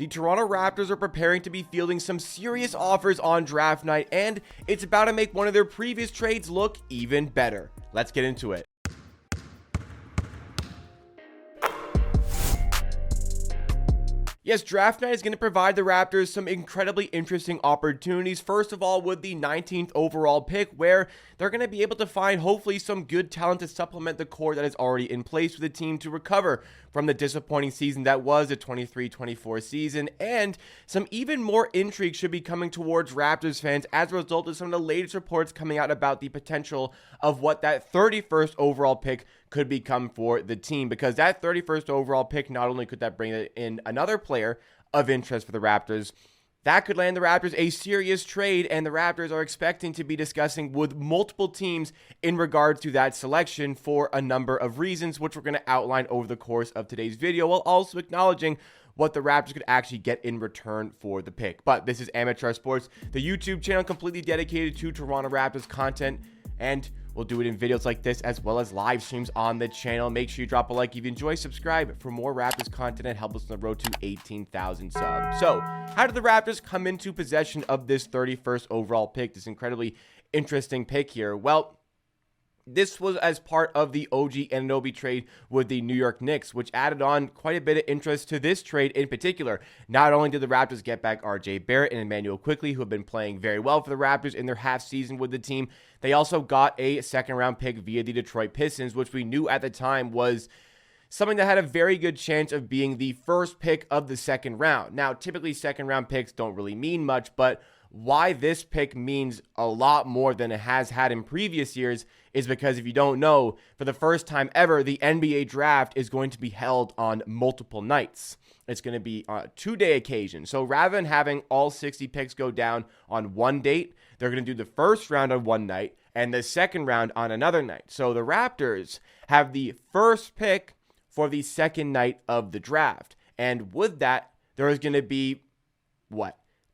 The Toronto Raptors are preparing to be fielding some serious offers on draft night, and it's about to make one of their previous trades look even better. Let's get into it. Yes, draft night is going to provide the Raptors some incredibly interesting opportunities. First of all, with the 19th overall pick, where they're going to be able to find hopefully some good talent to supplement the core that is already in place for the team to recover from the disappointing season that was the 23-24 season. And some even more intrigue should be coming towards Raptors fans as a result of some of the latest reports coming out about the potential of what that 31st overall pick could become for the team, because that 31st overall pick, not only could that bring in another player of interest for the Raptors, that could land the Raptors a serious trade, and the Raptors are expecting to be discussing with multiple teams in regards to that selection for a number of reasons, which we're going to outline over the course of today's video, while also acknowledging what the Raptors could actually get in return for the pick. But this is Amateur Sports, the YouTube channel completely dedicated to Toronto Raptors content, and we'll do it in videos like this as well as live streams on the channel. Make sure you drop a like if you enjoy, subscribe for more Raptors content, and help us on the road to 18,000 subs. So, how did the Raptors come into possession of this 31st overall pick, this incredibly interesting pick here? Well, this was as part of the OG Anunoby trade with the New York Knicks, which added on quite a bit of interest to this trade in particular. Not only did the Raptors get back RJ Barrett and Emmanuel Quickley, who have been playing very well for the Raptors in their half season with the team, they also got a second-round pick via the Detroit Pistons, which we knew at the time was something that had a very good chance of being the first pick of the second round. Now, typically second-round picks don't really mean much, but why this pick means a lot more than it has had in previous years is because, if you don't know, for the first time ever, the NBA draft is going to be held on multiple nights. It's going to be a two-day occasion. So rather than having all 60 picks go down on one date, they're going to do the first round on one night and the second round on another night. So the Raptors have the first pick for the second night of the draft. And with that, there is going to be,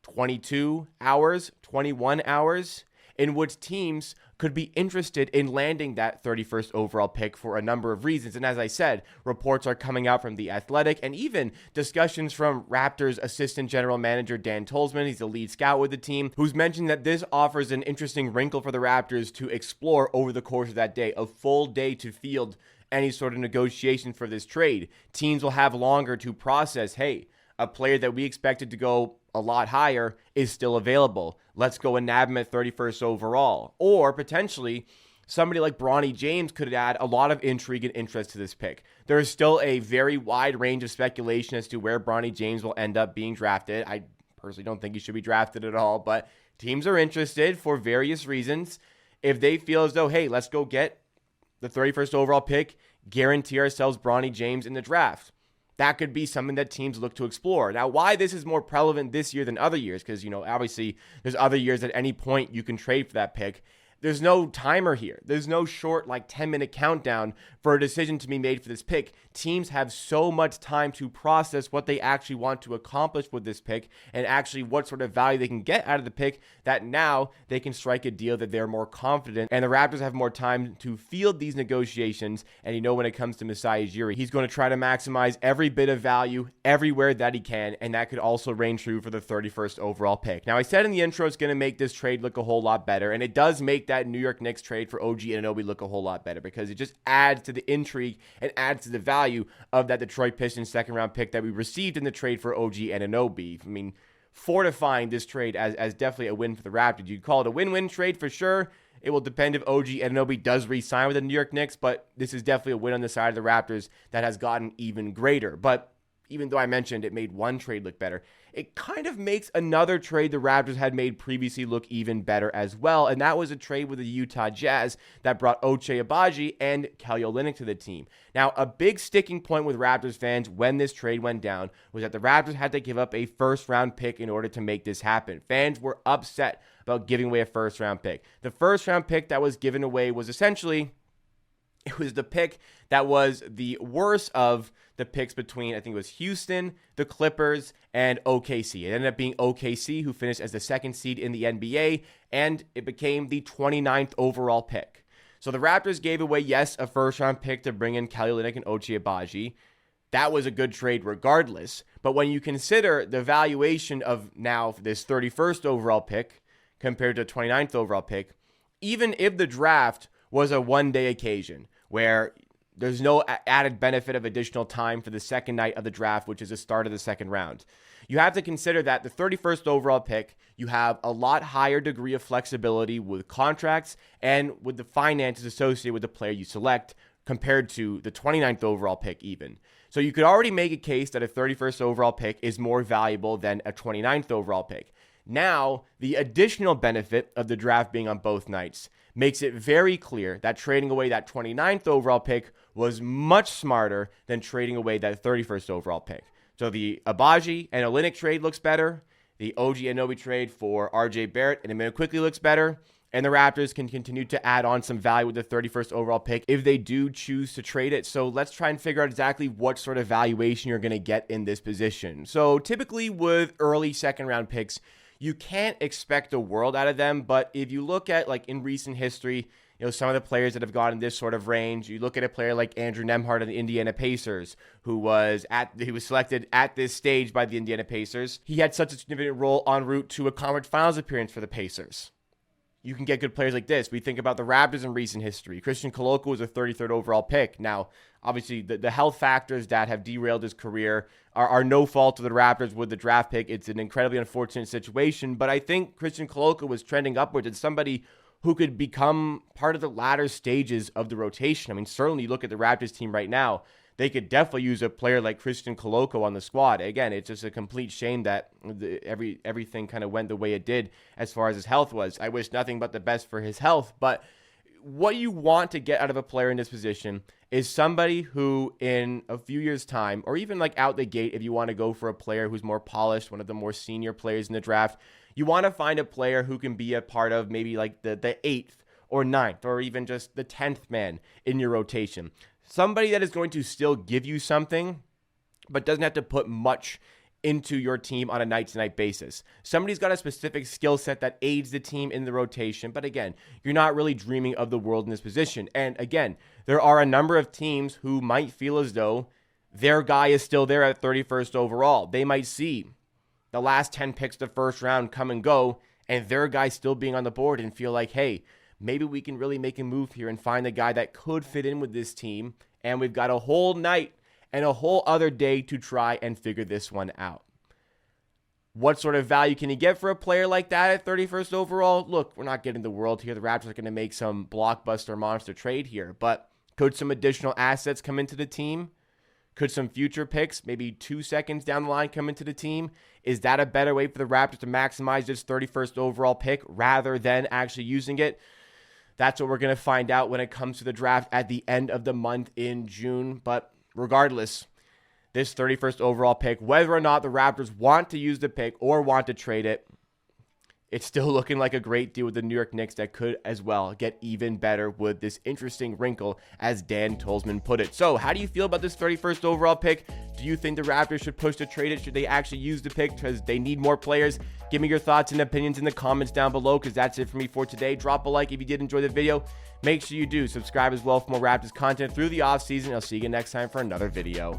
22 hours, 21 hours in which teams could be interested in landing that 31st overall pick for a number of reasons. And as I said, reports are coming out from The Athletic and even discussions from Raptors assistant general manager Dan Tolzman, he's the lead scout with the team, who's mentioned that this offers an interesting wrinkle for the Raptors to explore over the course of that day, a full day to field any sort of negotiation for this trade. Teams will have longer to process, hey, a player that we expected to go a lot higher is still available. Let's go and nab him at 31st overall. Or potentially, somebody like Bronny James could add a lot of intrigue and interest to this pick. There is still a very wide range of speculation as to where Bronny James will end up being drafted. I personally don't think he should be drafted at all, but teams are interested for various reasons. If they feel as though, hey, let's go get the 31st overall pick, guarantee ourselves Bronny James in the draft, that could be something that teams look to explore. Now, why this is more prevalent this year than other years, because, obviously there's other years at any point you can trade for that pick. There's no timer here. There's no short, 10-minute countdown for a decision to be made for this pick. Teams have so much time to process what they actually want to accomplish with this pick and actually what sort of value they can get out of the pick, that now they can strike a deal that they're more confident. And the Raptors have more time to field these negotiations. And when it comes to Masai Ujiri, he's going to try to maximize every bit of value everywhere that he can. And that could also reign true for the 31st overall pick. Now, I said in the intro, it's going to make this trade look a whole lot better. And it does make that New York Knicks trade for OG Anunoby look a whole lot better, because it just adds to the intrigue and adds to the value of that Detroit Pistons second round pick that we received in the trade for OG Anunoby. Fortifying this trade as definitely a win for the Raptors. You'd call it a win-win trade for sure. It will depend if OG Anunoby does re-sign with the New York Knicks, but this is definitely a win on the side of the Raptors that has gotten even greater. But even though I mentioned it made one trade look better, it kind of makes another trade the Raptors had made previously look even better as well, and that was a trade with the Utah Jazz that brought Ochai Agbaji and Kelly Olynyk to the team. Now, a big sticking point with Raptors fans when this trade went down was that the Raptors had to give up a first-round pick in order to make this happen. Fans were upset about giving away a first-round pick. The first-round pick that was given away was essentially, it was the pick that was the worst of the picks between, I think it was Houston, the Clippers, and OKC. It ended up being OKC, who finished as the second seed in the NBA, and it became the 29th overall pick. So the Raptors gave away, yes, a first-round pick to bring in Kelly Olynyk and Ochai Agbaji. That was a good trade regardless. But But when you consider the valuation of now this 31st overall pick compared to 29th overall pick, even if the draft was a one-day occasion where there's no added benefit of additional time for the second night of the draft, which is the start of the second round, you have to consider that the 31st overall pick, you have a lot higher degree of flexibility with contracts and with the finances associated with the player you select compared to the 29th overall pick even. So you could already make a case that a 31st overall pick is more valuable than a 29th overall pick. Now, the additional benefit of the draft being on both nights makes it very clear that trading away that 29th overall pick was much smarter than trading away that 31st overall pick. So the Agbaji and Olynyk trade looks better. The OG Anunoby trade for RJ Barrett and Immanuel quickly looks better. And the Raptors can continue to add on some value with the 31st overall pick if they do choose to trade it. So let's try and figure out exactly what sort of valuation you're going to get in this position. So typically with early second round picks, you can't expect the world out of them. But if you look at like in recent history, some of the players that have gone in this sort of range, you look at a player like Andrew Nembhard of the Indiana Pacers, who was selected at this stage by the Indiana Pacers. He had such a significant role en route to a conference finals appearance for the Pacers. You can get good players like this. We think about the Raptors in recent history. Christian Koloko was a 33rd overall pick. Now, obviously, the health factors that have derailed his career are no fault of the Raptors with the draft pick. It's an incredibly unfortunate situation, but I think Christian Koloko was trending upwards as somebody who could become part of the latter stages of the rotation. I mean, certainly you look at the Raptors team right now, they could definitely use a player like Christian Koloko on the squad. Again, it's just a complete shame that everything kind of went the way it did as far as his health was. I wish nothing but the best for his health, but what you want to get out of a player in this position is somebody who in a few years' time, or even like out the gate, if you want to go for a player who's more polished, one of the more senior players in the draft, you want to find a player who can be a part of maybe like the 8th or 9th or even just the 10th man in your rotation. Somebody that is going to still give you something, but doesn't have to put much into your team on a night-to-night basis. Somebody's got a specific skill set that aids the team in the rotation, but again, you're not really dreaming of the world in this position. And again, there are a number of teams who might feel as though their guy is still there at 31st overall. They might see the last 10 picks of the first round come and go, and their guy still being on the board and feel like, hey, maybe we can really make a move here and find the guy that could fit in with this team, and we've got a whole night and a whole other day to try and figure this one out. What sort of value can you get for a player like that at 31st overall? Look, we're not getting the world here. The Raptors are going to make some blockbuster monster trade here, but could some additional assets come into the team? Could some future picks, maybe 2 seconds down the line, come into the team? Is that a better way for the Raptors to maximize this 31st overall pick rather than actually using it? That's what we're going to find out when it comes to the draft at the end of the month in June. But regardless, this 31st overall pick, whether or not the Raptors want to use the pick or want to trade it, it's still looking like a great deal with the New York Knicks that could as well get even better with this interesting wrinkle, as Dan Tolzman put it. So how do you feel about this 31st overall pick? Do you think the Raptors should push to trade it? Should they actually use the pick because they need more players? Give me your thoughts and opinions in the comments down below, because that's it for me for today. Drop a like if you did enjoy the video. Make sure you do subscribe as well for more Raptors content through the offseason. I'll see you again next time for another video.